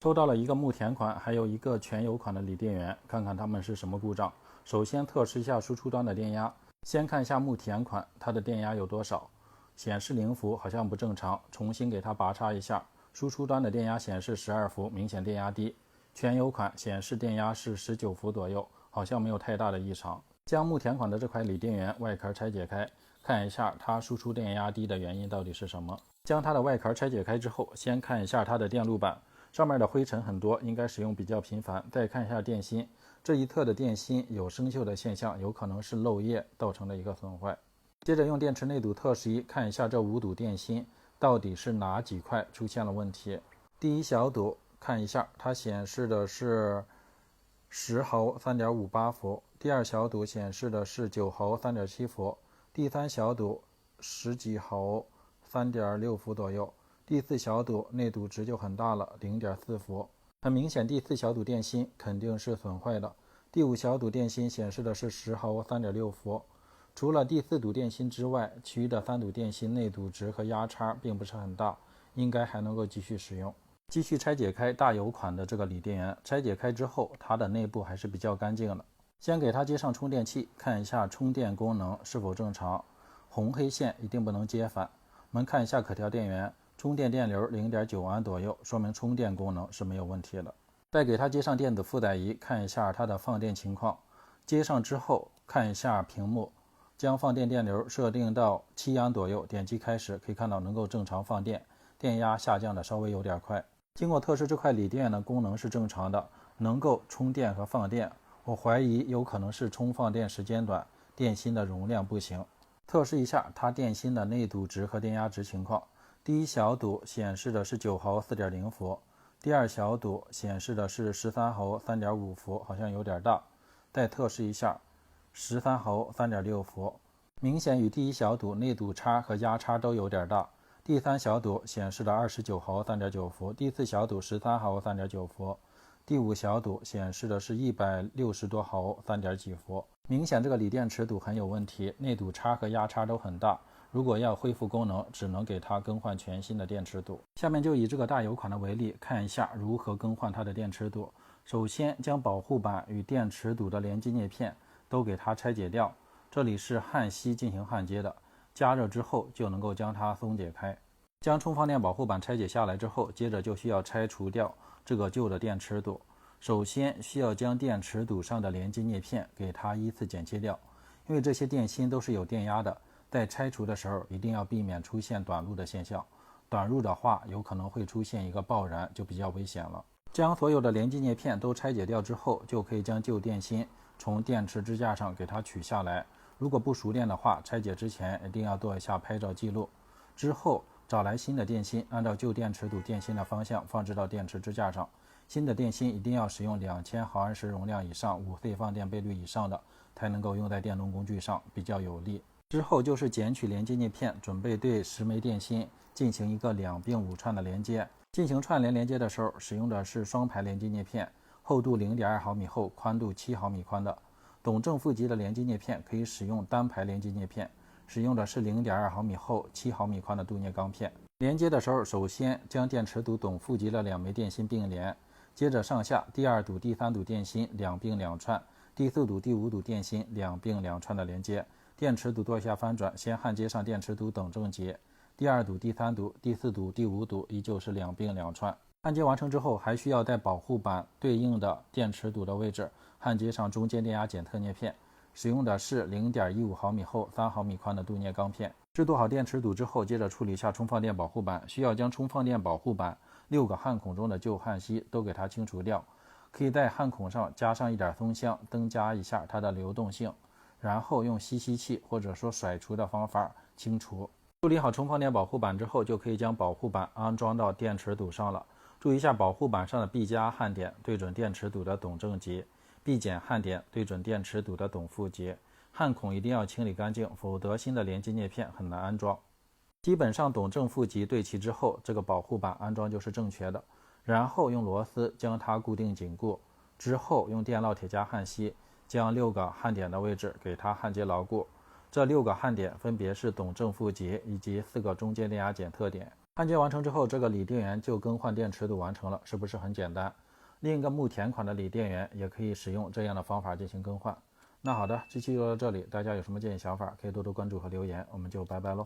收到了一个木田款，还有一个全油款的锂电源，看看它们是什么故障。首先测试一下输出端的电压，先看一下木田款，它的电压有多少？显示0伏，好像不正常，重新给它拔插一下。输出端的电压显示12伏，明显电压低。全油款显示电压是19伏左右，好像没有太大的异常。将木田款的这块锂电源外壳拆解开，看一下它输出电压低的原因到底是什么。将它的外壳拆解开之后，先看一下它的电路板，上面的灰尘很多，应该使用比较频繁。再看一下电芯，这一侧的电芯有生锈的现象，有可能是漏液造成的一个损坏。接着用电池内堵特试仪看一下这5堵电芯到底是哪几块出现了问题。第一小堵看一下，它显示的是10毫 3.58 伏，第二小堵显示的是9毫 3.7 伏，第三小堵10几毫 3.6 伏左右，第四小堵内堵值就很大了 0.4 伏，很明显第四小堵电芯肯定是损坏的。第五小堵电芯显示的是10毫 3.6 伏，除了第四堵电芯之外，其余的3堵电芯内堵值和压差并不是很大，应该还能够继续使用。继续拆解开大油款的这个锂电源，拆解开之后，它的内部还是比较干净的。先给它接上充电器，看一下充电功能是否正常，红黑线一定不能接反。我们看一下可调电源，充电电流 0.9 安左右，说明充电功能是没有问题的。再给它接上电子负载仪，看一下它的放电情况。接上之后，看一下屏幕，将放电电流设定到7安左右，点击开始，可以看到能够正常放电，电压下降的稍微有点快。经过测试，这块锂电的功能是正常的，能够充电和放电。我怀疑有可能是充放电时间短，电芯的容量不行。测试一下它电芯的内堵值和电压值情况。第一小堵显示的是9毫 4.0 伏，第二小堵显示的是13毫 3.5 伏，好像有点大。再测试一下13毫 3.6 伏，明显与第一小堵内堵差和压差都有点大。第三小堵显示的29毫 3.9 伏，第四小堵13毫 3.9 伏，第五小堵显示的是160多毫 3. 几伏。明显这个锂电池堵很有问题，内堵差和压差都很大，如果要恢复功能，只能给它更换全新的电池堵。下面就以这个大油款的为例，看一下如何更换它的电池堵。首先将保护板与电池堵的连接叶片都给它拆解掉，这里是焊锡进行焊接的，加热之后就能够将它松解开。将充放电保护板拆解下来之后，接着就需要拆除掉这个旧的电池堵。首先需要将电池堵上的连接叶片给它依次剪切掉，因为这些电芯都是有电压的，在拆除的时候一定要避免出现短路的现象，短路的话有可能会出现一个爆燃，就比较危险了。将所有的连接叶片都拆解掉之后，就可以将旧电芯从电池支架上给它取下来。如果不熟练的话，拆解之前一定要做一下拍照记录。之后找来新的电芯，按照旧电池堵电芯的方向放置到电池支架上。新的电芯一定要使用2000毫安时容量以上、5C 放电倍率以上的，才能够用在电动工具上，比较有力。之后就是剪取连接叶片，准备对10枚电芯进行一个2并5串的连接。进行串联连接的时候，使用的是双排连接叶片，厚度 0.2 毫米厚，宽度7毫米宽的。懂正负极的连接叶片可以使用单排连接叶片，使用的是 0.2 毫米厚、7毫米宽的镀镍钢片。连接的时候，首先将电池堵懂负极的2枚电芯并联，接着上下第2堵、第3堵电芯2并2串，第4堵、第5堵电芯2并2串的连接。电池堵做一下翻转，先焊接上电池堵等正极。第2堵、第3堵、第4堵、第5堵依旧是2并2串。焊接完成之后，还需要在保护板对应的电池堵的位置焊接上中间电压检测叶片，使用的是 0.15 毫米厚、3毫米宽的镀镍钢片。制作好电池堵之后，接着处理一下充放电保护板，需要将充放电保护板6个焊孔中的旧焊锡都给它清除掉，可以在焊孔上加上一点松香，增加一下它的流动性，然后用吸器或者说甩除的方法清除。处理好充放电保护板之后，就可以将保护板安装到电池堵上了。注意一下保护板上的 B 加焊点对准电池堵的懂正极， B 减焊点对准电池堵的懂负极。焊孔一定要清理干净，否则新的连接叶片很难安装。基本上懂正负极对齐之后，这个保护板安装就是正确的。然后用螺丝将它固定紧固，之后用电烙铁加焊锡将6个焊点的位置给它焊接牢固。这6个焊点分别是懂正负极以及4个中间电压检测点。焊接完成之后，这个锂电源就更换电池都完成了，是不是很简单？另一个木田款的锂电源也可以使用这样的方法进行更换。那好的，这期就到这里，大家有什么建议想法可以多多关注和留言，我们就拜拜喽。